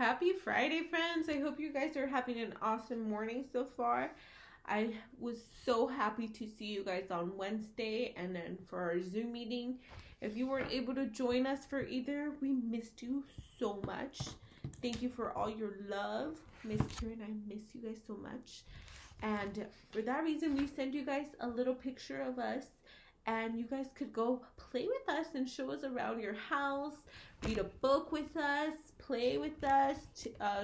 Happy Friday, friends. I hope you guys are having an awesome morning so far. I was so happy to see you guys on Wednesday and then for our Zoom meeting. If you weren't able to join us for either, we missed you so much. Thank you for all your love. Miss Karen, I miss you guys so much. And for that reason, we sent you guys a little picture of us. And you guys could go play with us and show us around your house, read a book with us, play with us,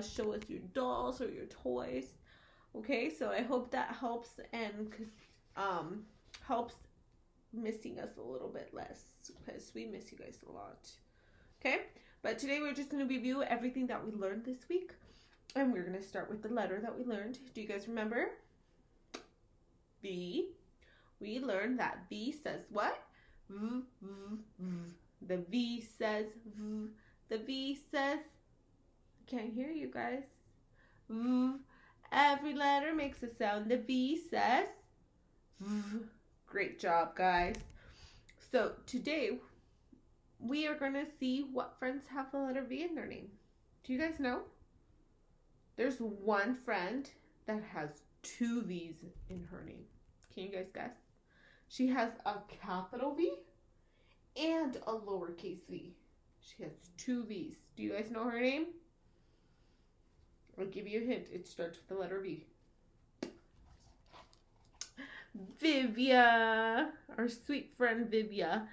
show us your dolls or your toys. Okay, so I hope that helps and helps missing us a little bit less because we miss you guys a lot. Okay, but today we're just going to review everything that we learned this week, and we're going to start with the letter that we learned. Do you guys remember? V. We learned that V says what? V, v, v. The V says V. The V says, I can't hear you guys. V. Every letter makes a sound. The V says V. Great job, guys. So today we are going to see what friends have the letter V in their name. Do you guys know? There's one friend that has two V's in her name. Can you guys guess? She has a capital V and a lowercase v. She has two V's. Do you guys know her name? I'll give you a hint. It starts with the letter V. Vivia, our sweet friend Vivia,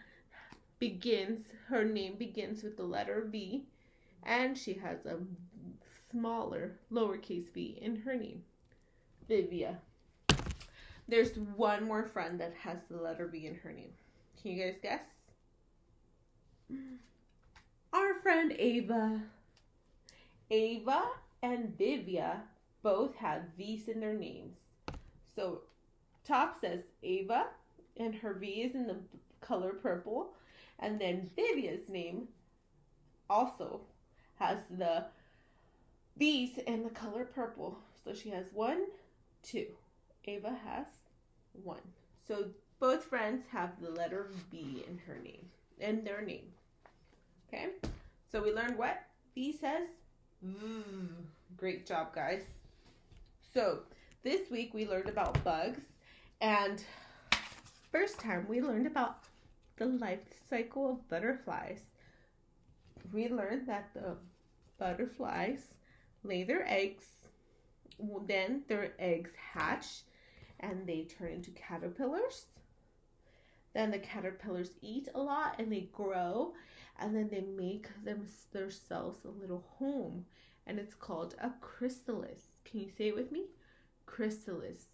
her name begins with the letter V, and she has a smaller lowercase v in her name. Vivia. There's one more friend that has the letter V in her name. Can you guys guess? Our friend Ava. Ava and Vivia both have V's in their names. So top says Ava, and her V is in the color purple. And then Vivia's name also has the V's in the color purple. So she has 1, 2. Ava has 1. So both friends have the letter V in her name, in their name. Okay? So we learned what? V says V. Great job, guys. So this week we learned about bugs, and first time we learned about the life cycle of butterflies. We learned that the butterflies lay their eggs, then their eggs hatch, and they turn into caterpillars. Then the caterpillars eat a lot and they grow, and then they make themselves a little home, and it's called a chrysalis. Can you say it with me? Chrysalis.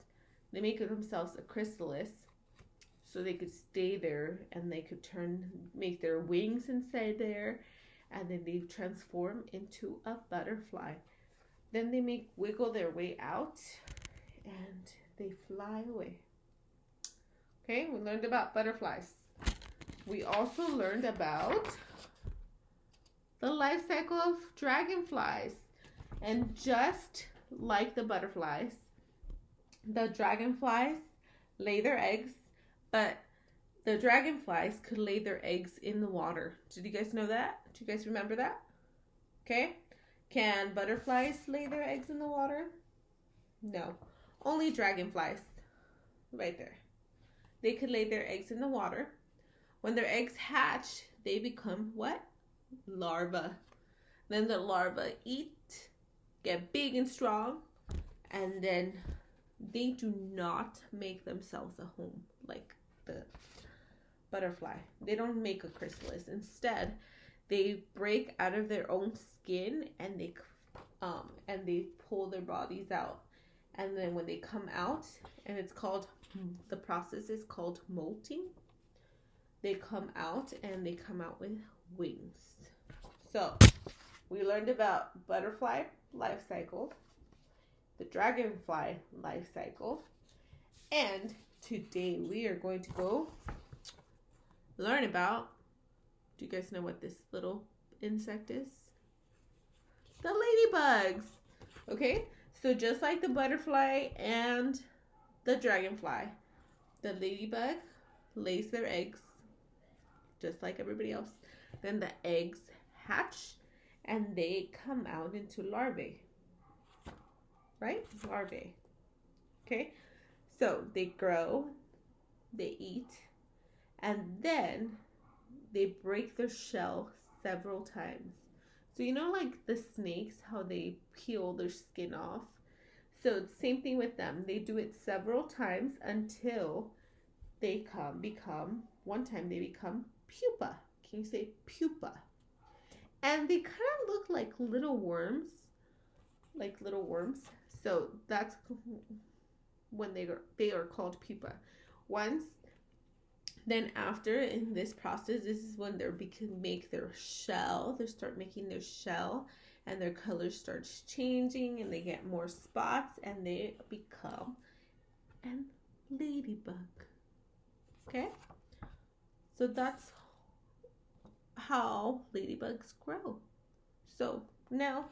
They make themselves a chrysalis so they could stay there, and they could make their wings inside there, and then they transform into a butterfly. Then they wiggle their way out, and they fly away. Okay, we learned about butterflies. We also learned about the life cycle of dragonflies. And just like the butterflies, the dragonflies lay their eggs, but the dragonflies could lay their eggs in the water. Did you guys know that? Do you guys remember that? Okay. Can butterflies lay their eggs in the water? No. Only dragonflies. Right there. They could lay their eggs in the water. When their eggs hatch, they become what? Larvae. Then the larvae eat, get big and strong, and then they do not make themselves a home like the butterfly. They don't make a chrysalis. Instead, they break out of their own skin, and they pull their bodies out. And then when they come out, and the process is called molting, they come out, and they come out with wings. So we learned about butterfly life cycle, the dragonfly life cycle, and today we are going to go learn about, do you guys know what this little insect is? The ladybugs. Okay, so just like the butterfly and the dragonfly, the ladybug lays their eggs just like everybody else. Then the eggs hatch, and they come out into larvae, right? Larvae. Okay, so they grow, they eat, and then they break their shell several times. So you know, like the snakes, how they peel their skin off? So same thing with them. They do it several times until they become, one time they become pupa. Can you say pupa? And they kind of look like little worms, So that's when they are called pupa. Once, then after, in this process, this is when they make their shell. They start making their shell, and their color starts changing, and they get more spots, and they become an ladybug. Okay, so that's how ladybugs grow. So now,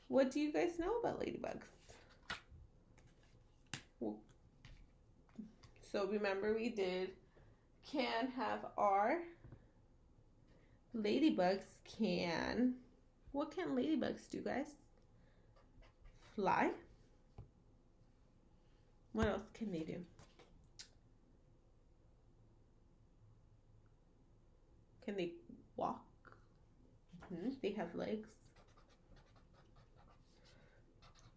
what do you guys know about ladybugs? So remember, we did can have our ladybugs can. What can ladybugs do, guys? Fly. What else can they do? Can they walk? They have legs.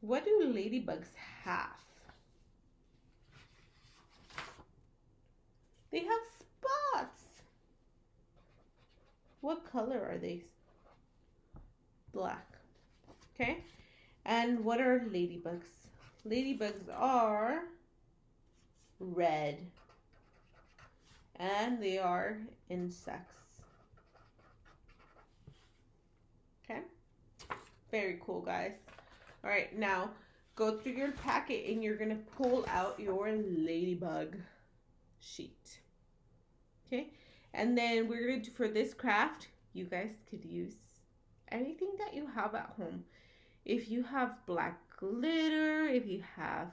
What do ladybugs have? They have spots. What color are they? Black. Okay. And what are ladybugs? Ladybugs are red. And they are insects. Okay. Very cool, guys. All right, now go through your packet and you're going to pull out your ladybug sheet. Okay. And then we're going to do, for this craft, you guys could use anything that you have at home. If you have black glitter, if you have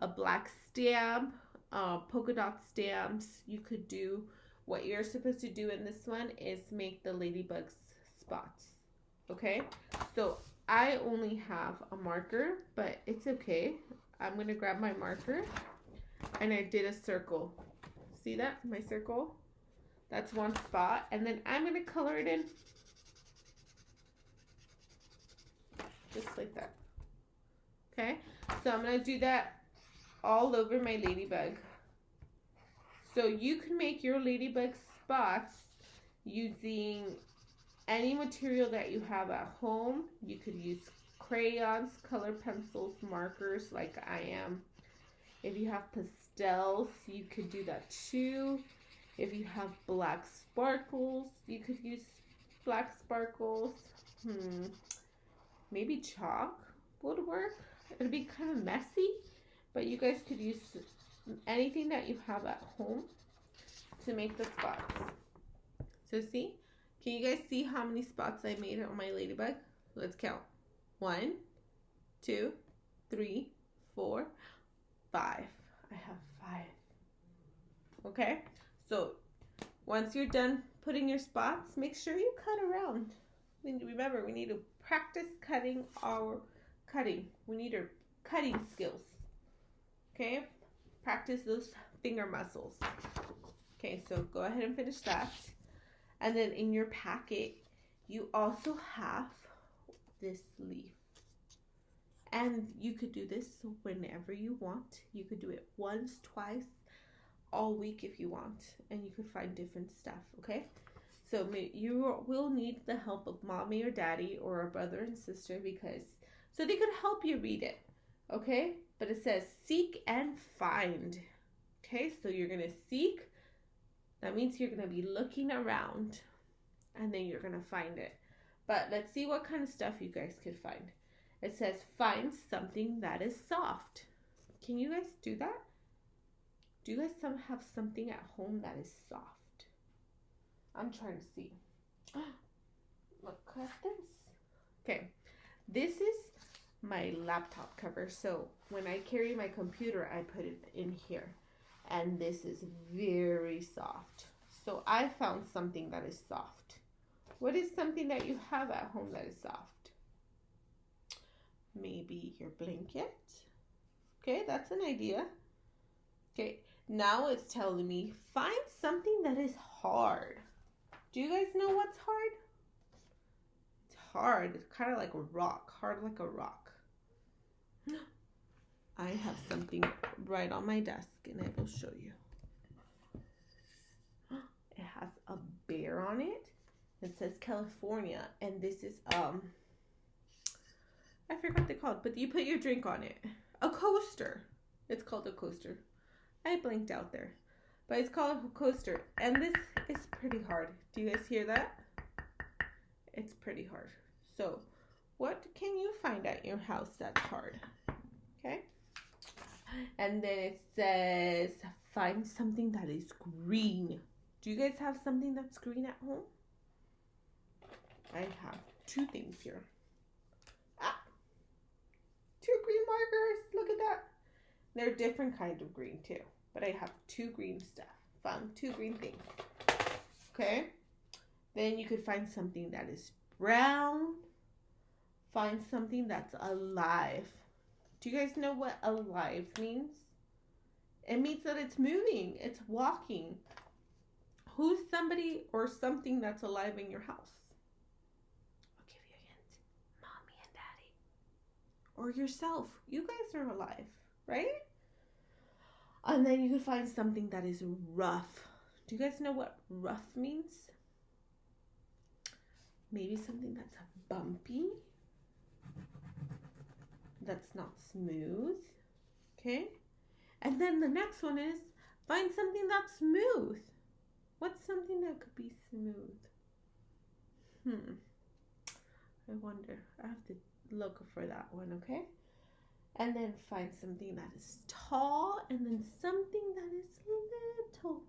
a black stamp, polka dot stamps, you could do, what you're supposed to do in this one is make the ladybug's spots. Okay, so I only have a marker, but it's okay. I'm going to grab my marker, and I did a circle. See that? My circle? That's one spot. And then I'm going to color it in. Just like that. Okay? So I'm going to do that all over my ladybug. So you can make your ladybug spots using any material that you have at home. You could use crayons, color pencils, markers like I am. If you have pastels, you could do that too. If you have black sparkles, you could use black sparkles. Maybe chalk would work. It'd be kind of messy, but you guys could use anything that you have at home to make the spots. So see? Can you guys see how many spots I made on my ladybug? Let's count. 1, 2, 3, 4, 5. I have 5. Okay? So once you're done putting your spots, make sure you cut around. Remember, we need to practice cutting our cutting. We need our cutting skills. Okay? Practice those finger muscles. Okay, so go ahead and finish that. And then in your packet, you also have this leaf. And you could do this whenever you want. You could do it once, twice, all week if you want. And you could find different stuff, okay? So you will need the help of mommy or daddy or a brother and sister, because so they could help you read it, okay? But it says seek and find. Okay, so you're going to seek. That means you're going to be looking around, and then you're going to find it. But let's see what kind of stuff you guys could find. It says find something that is soft. Can you guys do that? Do you guys have something at home that is soft? I'm trying to see. Look at this. Okay, this is my laptop cover. So when I carry my computer, I put it in here. And this is very soft. So I found something that is soft. What is something that you have at home that is soft? Maybe your blanket. Okay, that's an idea. Okay, now it's telling me find something that is hard. Do you guys know what's hard? It's hard. It's kind of like a rock. Hard like a rock. I have something right on my desk and I will show you. It has a bear on it. It says California, and this is I forgot what they called, but you put your drink on it. A coaster. It's called a coaster. I blinked out there, but it's called a coaster, and this is pretty hard. Do you guys hear that? It's pretty hard. So, what can you find at your house that's hard? Okay. And then it says find something that is green. Do you guys have something that's green at home? I have two things here. Two green markers. Look at that. They're different kinds of green too. But I have two green stuff. Found two green things. Okay. Then you could find something that is brown. Find something that's alive. Do you guys know what alive means? It means that it's moving. It's walking. Who's somebody or something that's alive in your house? I'll give you a hint. Mommy and Daddy. Or yourself. You guys are alive, right? And then you can find something that is rough. Do you guys know what rough means? Maybe something that's bumpy. That's not smooth. Okay? And then the next one is find something that's smooth. What's something that could be smooth? I wonder. I have to look for that one, okay? And then find something that is tall and then something that is little.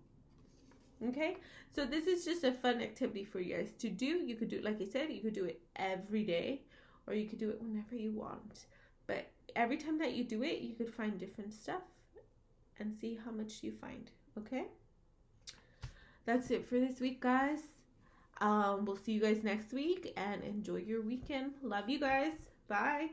Okay? So this is just a fun activity for you guys to do. You could do it, like I said, you could do it every day or you could do it whenever you want. But every time that you do it, you could find different stuff and see how much you find, okay? That's it for this week, guys. We'll see you guys next week and enjoy your weekend. Love you guys. Bye.